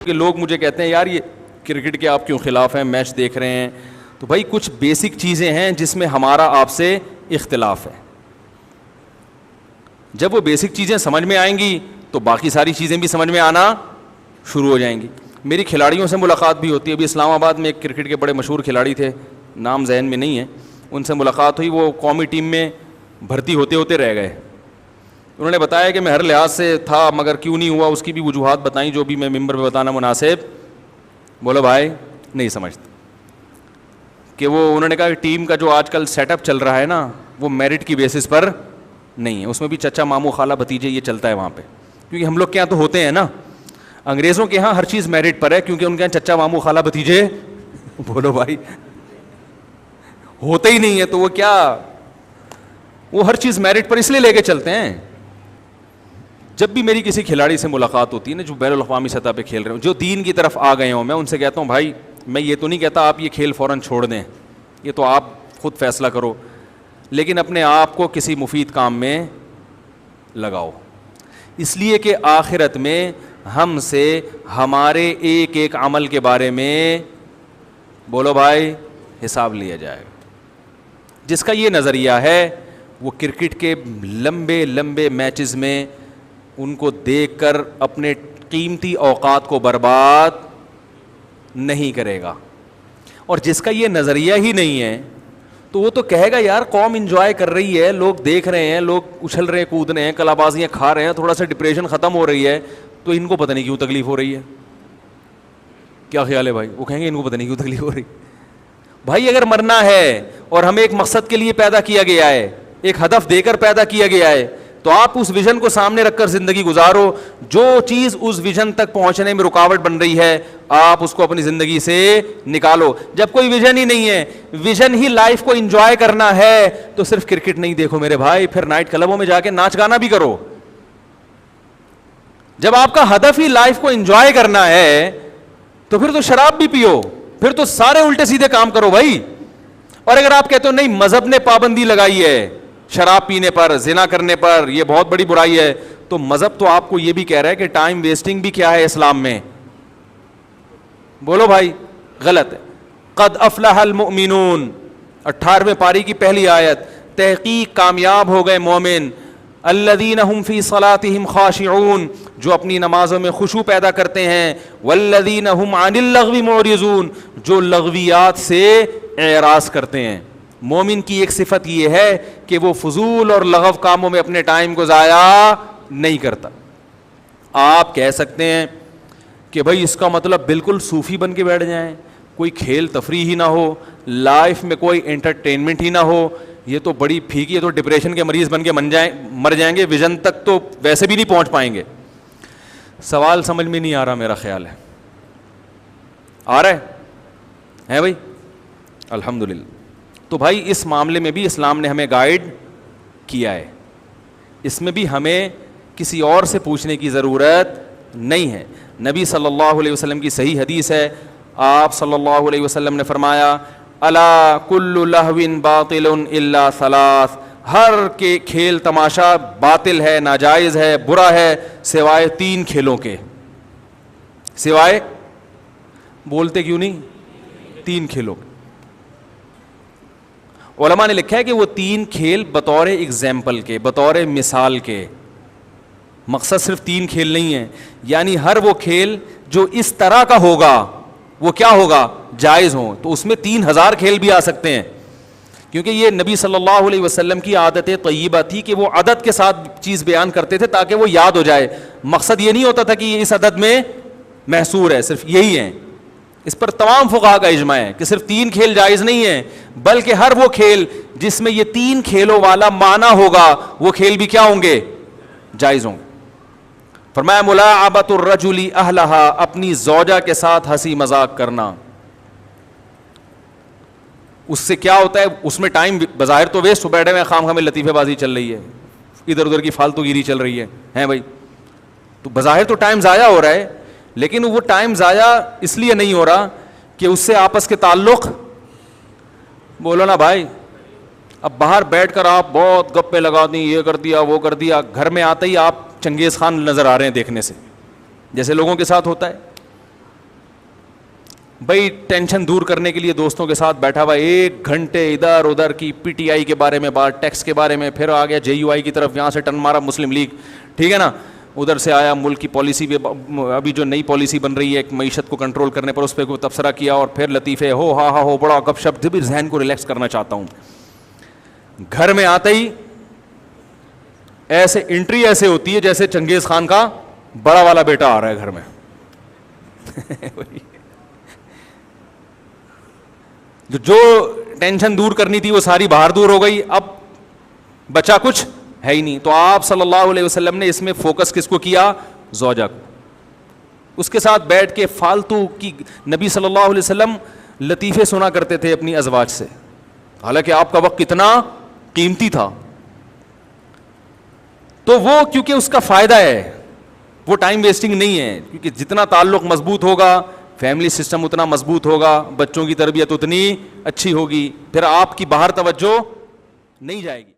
کہ لوگ مجھے کہتے ہیں یار یہ کرکٹ کے آپ کیوں خلاف ہیں, میچ دیکھ رہے ہیں. تو بھائی کچھ بیسک چیزیں ہیں جس میں ہمارا آپ سے اختلاف ہے. جب وہ بیسک چیزیں سمجھ میں آئیں گی تو باقی ساری چیزیں بھی سمجھ میں آنا شروع ہو جائیں گی. میری کھلاڑیوں سے ملاقات بھی ہوتی ہے. ابھی اسلام آباد میں ایک کرکٹ کے بڑے مشہور کھلاڑی تھے, نام ذہن میں نہیں ہے, ان سے ملاقات ہوئی. وہ قومی ٹیم میں بھرتی ہوتے ہوتے رہ گئے. انہوں نے بتایا کہ میں ہر لحاظ سے تھا مگر کیوں نہیں ہوا, اس کی بھی وجوہات بتائیں جو بھی میں ممبر پہ بتانا مناسب. بولو بھائی نہیں سمجھتے کہ وہ انہوں نے کہا کہ ٹیم کا جو آج کل سیٹ اپ چل رہا ہے نا وہ میرٹ کی بیسس پر نہیں ہے, اس میں بھی چچا ماموں خالہ بھتیجے یہ چلتا ہے وہاں پہ. کیونکہ ہم لوگ کے یہاں تو ہوتے ہیں نا, انگریزوں کے یہاں ہر چیز میرٹ پر ہے کیونکہ ان کے یہاں چچا ماموں خالہ بھتیجے بولو بھائی ہوتے ہی نہیں ہے. تو وہ کیا, وہ ہر چیز میرٹ پر اس لیے لے کے چلتے ہیں. جب بھی میری کسی کھلاڑی سے ملاقات ہوتی ہے نا جو بین الاقوامی سطح پہ کھیل رہے ہوں, جو دین کی طرف آ گئے ہوں, میں ان سے کہتا ہوں بھائی میں یہ تو نہیں کہتا آپ یہ کھیل فوراً چھوڑ دیں, یہ تو آپ خود فیصلہ کرو, لیکن اپنے آپ کو کسی مفید کام میں لگاؤ. اس لیے کہ آخرت میں ہم سے ہمارے ایک ایک عمل کے بارے میں بولو بھائی حساب لیا جائے گا. جس کا یہ نظریہ ہے وہ کرکٹ کے لمبے لمبے میچز میں ان کو دیکھ کر اپنے قیمتی اوقات کو برباد نہیں کرے گا. اور جس کا یہ نظریہ ہی نہیں ہے تو وہ تو کہے گا یار قوم انجوائے کر رہی ہے, لوگ دیکھ رہے ہیں, لوگ اچھل رہے ہیں, کود رہے ہیں, کلا بازیاں کھا رہے ہیں, تھوڑا سا ڈپریشن ختم ہو رہی ہے تو ان کو پتہ نہیں کیوں تکلیف ہو رہی ہے. کیا خیال ہے بھائی؟ وہ کہیں گے ان کو پتہ نہیں کیوں تکلیف ہو رہی. بھائی اگر مرنا ہے اور ہمیں ایک مقصد کے لیے پیدا کیا گیا ہے, ایک ہدف دے کر پیدا کیا گیا ہے, تو آپ اس ویژن کو سامنے رکھ کر زندگی گزارو. جو چیز اس ویژن تک پہنچنے میں رکاوٹ بن رہی ہے آپ اس کو اپنی زندگی سے نکالو. جب کوئی ویژن ہی نہیں ہے, ویژن ہی لائف کو انجوائے کرنا ہے, تو صرف کرکٹ نہیں دیکھو میرے بھائی, پھر نائٹ کلبوں میں جا کے ناچ گانا بھی کرو. جب آپ کا ہدف ہی لائف کو انجوائے کرنا ہے تو پھر تو شراب بھی پیو, پھر تو سارے الٹے سیدھے کام کرو بھائی. اور اگر آپ کہتے ہو نہیں مذہب نے پابندی لگائی ہے شراب پینے پر, زنا کرنے پر, یہ بہت بڑی برائی ہے, تو مذہب تو آپ کو یہ بھی کہہ رہا ہے کہ ٹائم ویسٹنگ بھی کیا ہے اسلام میں. بولو بھائی غلط ہے. قد افلح المؤمنون 18ویں پاری کی پہلی آیت, تحقیق کامیاب ہو گئے مومن, الذین هم فی صلاتهم خاشعون جو اپنی نمازوں میں خشوع پیدا کرتے ہیں, والذین هم عن اللغو معرضون جو لغویات سے اعراض کرتے ہیں. مومن کی ایک صفت یہ ہے کہ وہ فضول اور لغو کاموں میں اپنے ٹائم کو ضائع نہیں کرتا. آپ کہہ سکتے ہیں کہ بھائی اس کا مطلب بالکل صوفی بن کے بیٹھ جائیں, کوئی کھیل تفریح ہی نہ ہو, لائف میں کوئی انٹرٹینمنٹ ہی نہ ہو, یہ تو بڑی پھیکی ہے, تو ڈپریشن کے مریض بن کے مر جائیں گے, ویژن تک تو ویسے بھی نہیں پہنچ پائیں گے. سوال سمجھ میں نہیں آ رہا, میرا خیال ہے آ رہا ہے بھائی الحمدللہ. تو بھائی اس معاملے میں بھی اسلام نے ہمیں گائیڈ کیا ہے, اس میں بھی ہمیں کسی اور سے پوچھنے کی ضرورت نہیں ہے. نبی صلی اللہ علیہ وسلم کی صحیح حدیث ہے, آپ صلی اللہ علیہ وسلم نے فرمایا الا کل لہو باطل الا ثلاث, ہر کے کھیل تماشا باطل ہے, ناجائز ہے, برا ہے, سوائے 3 کھیلوں کے. سوائے بولتے کیوں نہیں 3 کھیلوں کے. علماء نے لکھا ہے کہ وہ 3 کھیل بطور ایگزامپل کے, بطور مثال کے, مقصد صرف 3 کھیل نہیں ہے, یعنی ہر وہ کھیل جو اس طرح کا ہوگا وہ کیا ہوگا جائز ہوں. تو اس میں 3000 کھیل بھی آ سکتے ہیں, کیونکہ یہ نبی صلی اللہ علیہ وسلم کی عادت طیبہ تھی کہ وہ عدد کے ساتھ چیز بیان کرتے تھے تاکہ وہ یاد ہو جائے. مقصد یہ نہیں ہوتا تھا کہ یہ اس عدد میں محصور ہے, صرف یہی ہے. اس پر تمام فقہاء کا اجماع ہے کہ صرف 3 کھیل جائز نہیں ہیں, بلکہ ہر وہ کھیل جس میں یہ 3 کھیلوں والا معنی ہوگا وہ کھیل بھی کیا ہوں گے جائز ہوں گے. فرمایا ملاعبۃ الرجل اہلہا, اپنی زوجہ کے ساتھ ہنسی مذاق کرنا. اس سے کیا ہوتا ہے, اس میں ٹائم بظاہر تو ویسٹ, بیٹھے میں خام خامے لطیفے بازی چل رہی ہے, ادھر ادھر کی فالتو گیری چل رہی ہے بھائی, تو بظاہر تو ٹائم ضائع ہو رہا ہے, لیکن وہ ٹائم ضائع اس لیے نہیں ہو رہا کہ اس سے آپس کے تعلق بولو نا بھائی. اب باہر بیٹھ کر آپ بہت گپے لگا دیں, یہ کر دیا وہ کر دیا, گھر میں آتے ہی آپ چنگیز خان نظر آ رہے ہیں دیکھنے سے, جیسے لوگوں کے ساتھ ہوتا ہے. بھائی ٹینشن دور کرنے کے لیے دوستوں کے ساتھ بیٹھا ہوا 1 گھنٹے ادھر ادھر کی پی ٹی آئی کے بارے میں بات, ٹیکس کے بارے میں, پھر آ گیا جے یو آئی کی طرف, یہاں سے ٹرن مارا مسلم لیگ, ٹھیک ہے نا, ادھر سے آیا ملک کی پالیسی بھی, ابھی جو نئی پالیسی بن رہی ہے معیشت کو کنٹرول کرنے پر, اس پہ کوئی تبصرہ کیا, اور پھر لطیفے ہو ہا ہا ہو, بڑا گپ شپ, بھی ذہن کو ریلیکس کرنا چاہتا ہوں. گھر میں آتے ہی ایسے انٹری ایسے ہوتی ہے جیسے چنگیز خان کا بڑا والا بیٹا آ رہا ہے گھر میں. جو ٹینشن دور کرنی تھی وہ ساری باہر دور ہو گئی, اب بچا کچھ ہے ہی نہیں. تو آپ صلی اللہ علیہ وسلم نے اس میں فوکس کس کو کیا؟ زوجہ کو. اس کے ساتھ بیٹھ کے فالتو کی نبی صلی اللہ علیہ وسلم لطیفے سنا کرتے تھے اپنی ازواج سے, حالانکہ آپ کا وقت کتنا قیمتی تھا. تو وہ کیونکہ اس کا فائدہ ہے, وہ ٹائم ویسٹنگ نہیں ہے, کیونکہ جتنا تعلق مضبوط ہوگا, فیملی سسٹم اتنا مضبوط ہوگا, بچوں کی تربیت اتنی اچھی ہوگی, پھر آپ کی باہر توجہ نہیں جائے گی.